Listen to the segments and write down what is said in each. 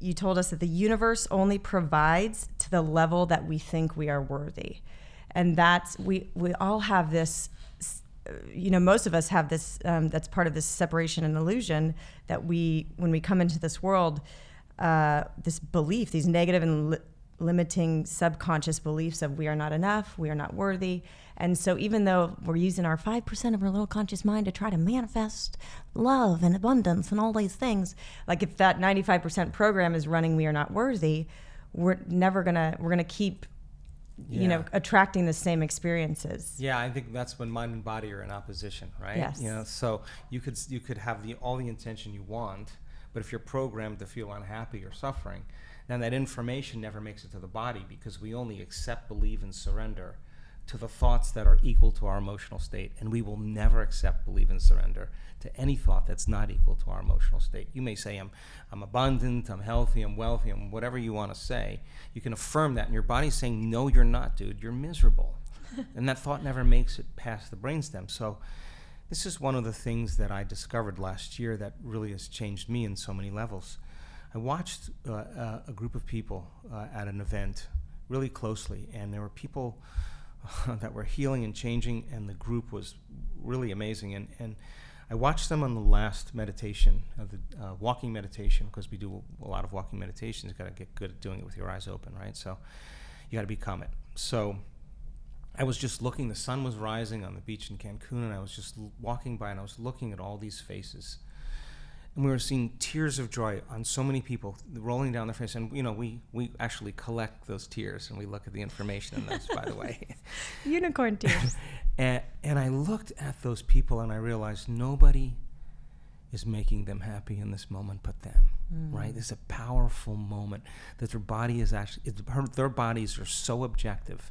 you told us that the universe only provides to the level that we think we are worthy. And that's, we all have this, most of us have this, that's part of this separation and illusion that when we come into this world, this belief, these negative and limiting subconscious beliefs of we are not enough, we are not worthy. And so even though we're using our 5% of our little conscious mind to try to manifest love and abundance and all these things, like if that 95% program is running we are not worthy, we're gonna keep attracting the same experiences. Yeah, I think that's when mind and body are in opposition, right? Yes. So you could have all the intention you want, but if you're programmed to feel unhappy or suffering, then that information never makes it to the body, because we only accept, believe, and surrender to the thoughts that are equal to our emotional state. And we will never accept, believe, and surrender to any thought that's not equal to our emotional state. You may say, I'm abundant, I'm healthy, I'm wealthy, I'm whatever you want to say. You can affirm that, and your body's saying, no, you're not, dude, you're miserable. And that thought never makes it past the brainstem. So this is one of the things that I discovered last year that really has changed me in so many levels. I watched a group of people at an event really closely, and there were people that were healing and changing, and the group was really amazing. And I watched them on the last meditation, the walking meditation, because we do a lot of walking meditations. You've got to get good at doing it with your eyes open, right? So you got to become it. So I was just looking, the sun was rising on the beach in Cancun, and I was just walking by, and I was looking at all these faces. And we were seeing tears of joy on so many people rolling down their face. And, we actually collect those tears, and we look at the information in those, by the way. Unicorn tears. And I looked at those people, and I realized nobody is making them happy in this moment but them, right? It's a powerful moment that their body is actually, their bodies are so objective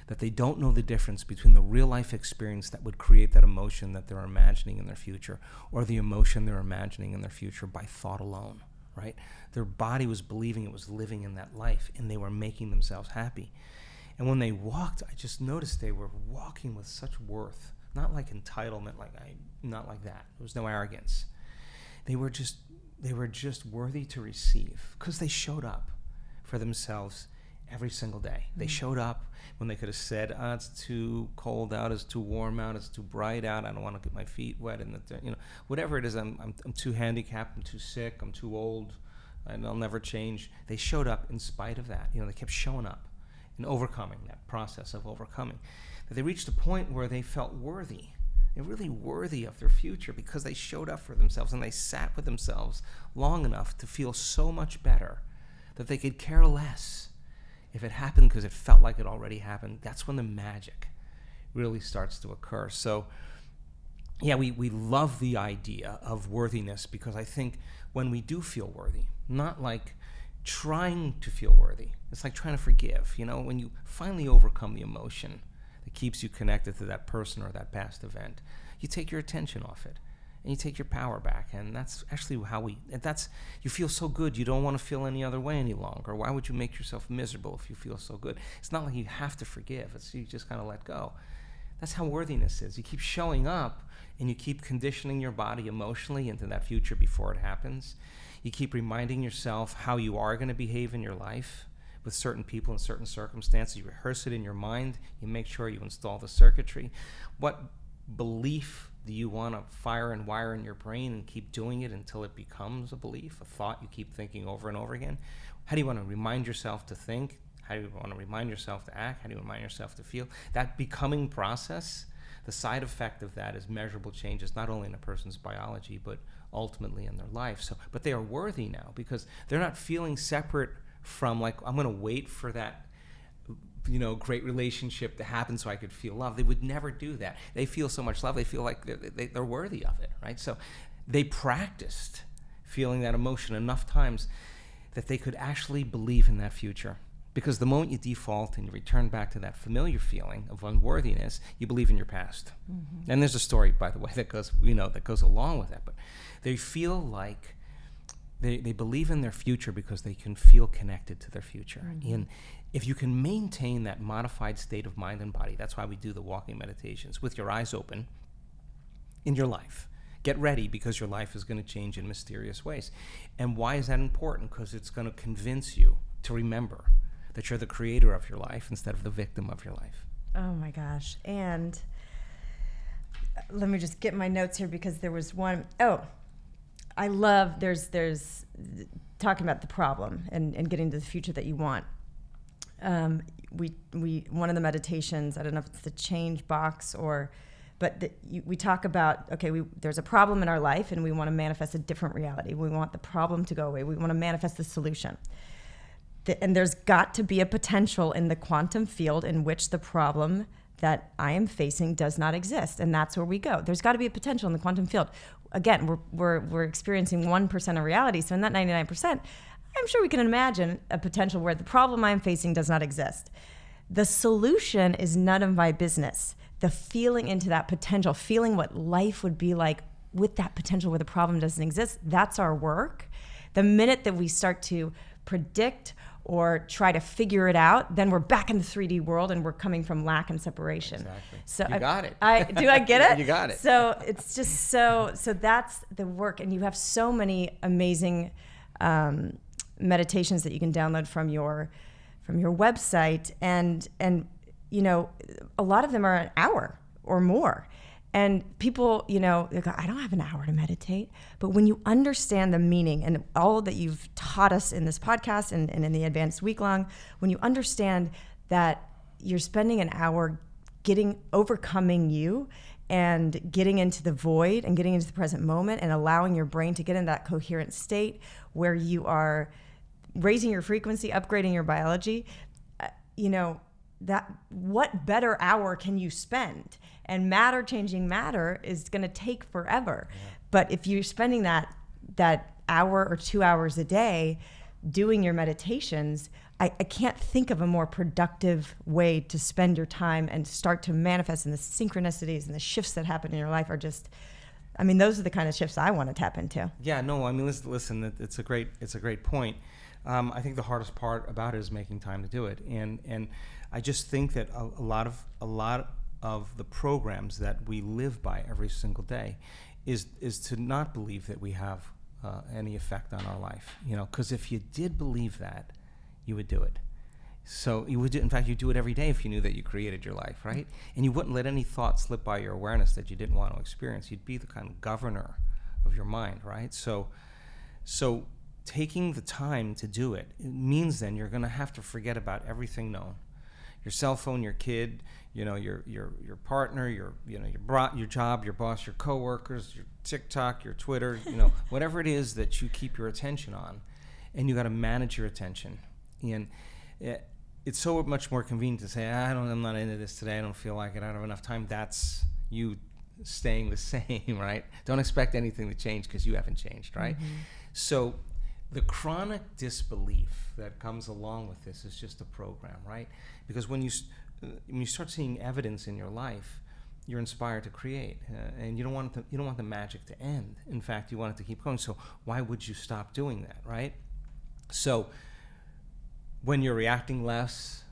that they don't know the difference between the real life experience that would create that emotion that they're imagining in their future, or the emotion they're imagining in their future by thought alone, right? Their body was believing it was living in that life, and they were making themselves happy. And when they walked, I just noticed they were walking with such worth, not like entitlement, not like that. There was no arrogance. They were just worthy to receive, because they showed up for themselves every single day. They showed up when they could have said, it's too cold out, it's too warm out, it's too bright out, I don't want to get my feet wet, and whatever it is, I'm too handicapped, I'm too sick, I'm too old, and I'll never change. They showed up in spite of that. They kept showing up and overcoming that process of overcoming. That they reached a point where they felt worthy. They're really worthy of their future, because they showed up for themselves, and they sat with themselves long enough to feel so much better that they could care less if it happened, because it felt like it already happened. That's when the magic really starts to occur. So, yeah, we love the idea of worthiness, because I think when we do feel worthy, not like trying to feel worthy, it's like trying to forgive. When you finally overcome the emotion that keeps you connected to that person or that past event, you take your attention off it, and you take your power back. And that's actually you feel so good, you don't want to feel any other way any longer. Why would you make yourself miserable if you feel so good? It's not like you have to forgive. You just kind of let go. That's how worthiness is. You keep showing up, and you keep conditioning your body emotionally into that future before it happens. You keep reminding yourself how you are going to behave in your life with certain people in certain circumstances. You rehearse it in your mind. You make sure you install the circuitry. What belief do you want to fire and wire in your brain, and keep doing it until it becomes a belief, a thought you keep thinking over and over again? How do you want to remind yourself to think? How do you want to remind yourself to act? How do you remind yourself to feel? That becoming process, the side effect of that is measurable changes, not only in a person's biology, but ultimately in their life. But they are worthy now, because they're not feeling separate from, like, I'm going to wait for that great relationship to happen so I could feel love. They would never do that. They feel so much love, they feel like they're worthy of it, right? So they practiced feeling that emotion enough times that they could actually believe in that future. Because the moment you default and you return back to that familiar feeling of unworthiness, you believe in your past. Mm-hmm. And there's a story, by the way, that goes along with that. But they feel like they believe in their future because they can feel connected to their future. Mm-hmm. And if you can maintain that modified state of mind and body, that's why we do the walking meditations with your eyes open in your life. Get ready, because your life is going to change in mysterious ways. And why is that important? Because it's going to convince you to remember that you're the creator of your life instead of the victim of your life. Oh my gosh. And let me just get my notes here, because there was one. Oh, I love, there's talking about the problem and getting to the future that you want. We one of the meditations, I don't know if it's the change box but we talk about, okay, there's a problem in our life and we want to manifest a different reality. We want the problem to go away. We want to manifest the solution. And there's got to be a potential in the quantum field in which the problem that I am facing does not exist. And that's where we go. There's got to be a potential in the quantum field. Again, we're experiencing 1% of reality. So in that 99%, I'm sure we can imagine a potential where the problem I'm facing does not exist. The solution is none of my business. The feeling into that potential, feeling what life would be like with that potential where the problem doesn't exist, that's our work. The minute that we start to predict or try to figure it out, then we're back in the 3D world and we're coming from lack and separation. Exactly. So you got it. Do I get it? You got it. So it's just so that's the work. And you have so many amazing meditations that you can download from your website, and you know, a lot of them are an hour or more. And people, you know, they go, I don't have an hour to meditate. But when you understand the meaning and all that you've taught us in this podcast and in the advanced week-long, when you understand that you're spending an hour overcoming you and getting into the void and getting into the present moment and allowing your brain to get in that coherent state where you are raising your frequency, upgrading your biology, you know, that what better hour can you spend? And changing matter is going to take forever. Yeah. But if you're spending that hour or 2 hours a day doing your meditations, I can't think of a more productive way to spend your time and start to manifest. And the synchronicities and the shifts that happen in your life are just, I mean, those are the kind of shifts I want to tap into. Yeah, no, I mean, listen, it's a great point. I think the hardest part about it is making time to do it. And I just think that a lot of the programs that we live by every single day is to not believe that we have any effect on our life. You know, because if you did believe that, you would do it. So you would, in fact, you'd do it every day if you knew that you created your life, right? And you wouldn't let any thought slip by your awareness that you didn't want to experience. You'd be the kind of governor of your mind, right? So taking the time to do it means then you're going to have to forget about everything known. Your cell phone, your kid, you know, your partner, your job, your boss, your coworkers, your TikTok, your Twitter, you know, whatever it is that you keep your attention on, and you got to manage your attention. And it's so much more convenient to say, I'm not into this today. I don't feel like it. I don't have enough time. That's you staying the same, right? Don't expect anything to change because you haven't changed, right? Mm-hmm. So the chronic disbelief that comes along with this is just a program, right? Because when you start seeing evidence in your life, you're inspired to create, and you don't want the magic to end. In fact, you want it to keep going. So why would you stop doing that, right? So when you're reacting less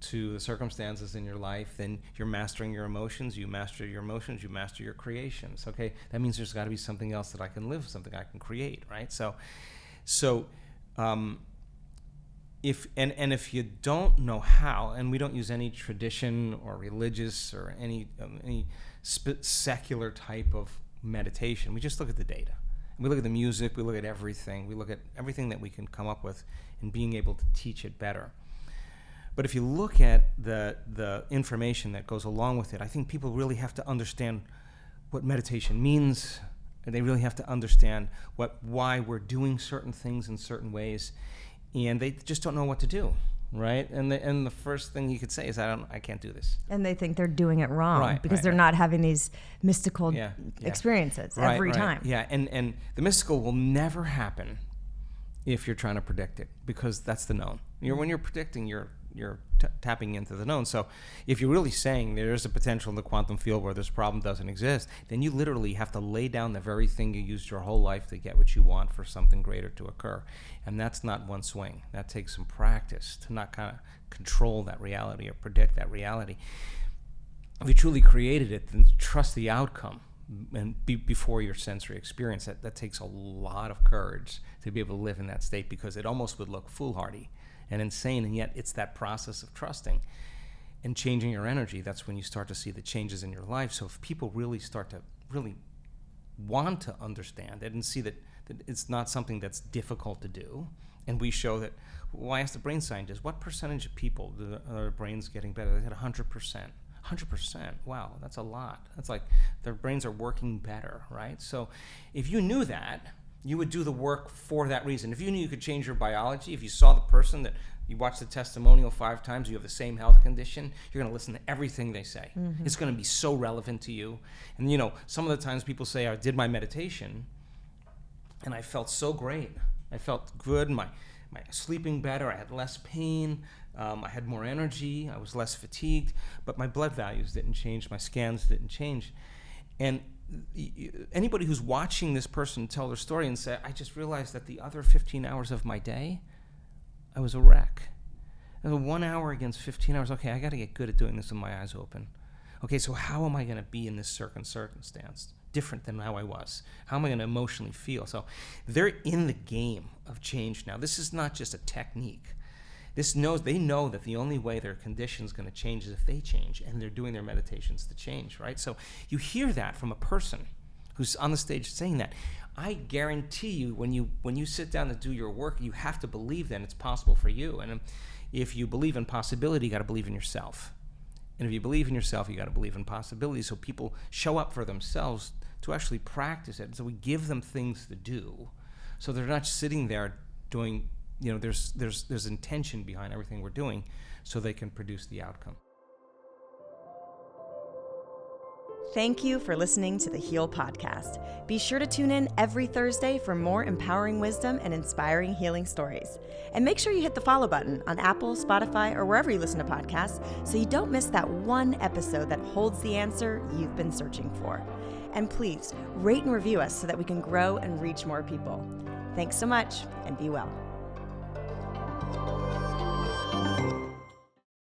to the circumstances in your life, then you're mastering your emotions. You master your emotions. You master your creations. Okay, that means there's got to be something else that I can live, something I can create, right? So if you don't know how, and we don't use any tradition or religious or any secular type of meditation, we just look at the data. We look at the music, we look at everything, we look at everything that we can come up with and being able to teach it better. But if you look at the information that goes along with it, I think people really have to understand what meditation means. And they really have to understand why we're doing certain things in certain ways, and they just don't know what to do, right? And the first thing you could say is, I can't do this. And they think they're doing it wrong because they're not having these mystical experiences every time. Yeah, and the mystical will never happen if you're trying to predict it, because that's the known. When you're predicting, you're tapping into the known. So if you're really saying there's a potential in the quantum field where this problem doesn't exist, then you literally have to lay down the very thing you used your whole life to get what you want for something greater to occur. And that's not one swing. That takes some practice to not kind of control that reality or predict that reality. If you truly created it, then trust the outcome, before your sensory experience. That takes a lot of courage to be able to live in that state, because it almost would look foolhardy and insane, and yet it's that process of trusting and changing your energy. That's when you start to see the changes in your life. So if people really start to really want to understand it and see that it's not something that's difficult to do, and we show that. Well, I asked the brain scientists, what percentage of people do their brains getting better? They said 100%. 100%. Wow, that's a lot. That's like their brains are working better, right? So if you knew that, you would do the work for that reason. If you knew you could change your biology, if you saw the person that you watched the testimonial 5 times, you have the same health condition, you're going to listen to everything they say. Mm-hmm. It's going to be so relevant to you. And some of the times people say, I did my meditation and I felt so great. I felt good. My sleeping better. I had less pain. I had more energy. I was less fatigued. But my blood values didn't change. My scans didn't change. And anybody who's watching this person tell their story and say, I just realized that the other 15 hours of my day, I was a wreck. And 1 hour against 15 hours. Okay, I got to get good at doing this with my eyes open. Okay, so how am I going to be in this circumstance different than how I was? How am I going to emotionally feel? So they're in the game of change now. This is not just a technique. They know that the only way their condition is going to change is if they change, and they're doing their meditations to change, right? So you hear that from a person who's on the stage saying that. I guarantee you, when you sit down to do your work, you have to believe that it's possible for you. And if you believe in possibility, you got to believe in yourself. And if you believe in yourself, you got to believe in possibility. So people show up for themselves to actually practice it. And so we give them things to do, so they're not sitting there doing. There's intention behind everything we're doing, so they can produce the outcome. Thank you for listening to the Heal Podcast. Be sure to tune in every Thursday for more empowering wisdom and inspiring healing stories. And make sure you hit the follow button on Apple, Spotify, or wherever you listen to podcasts, so you don't miss that one episode that holds the answer you've been searching for. And please rate and review us so that we can grow and reach more people. Thanks so much, and be well.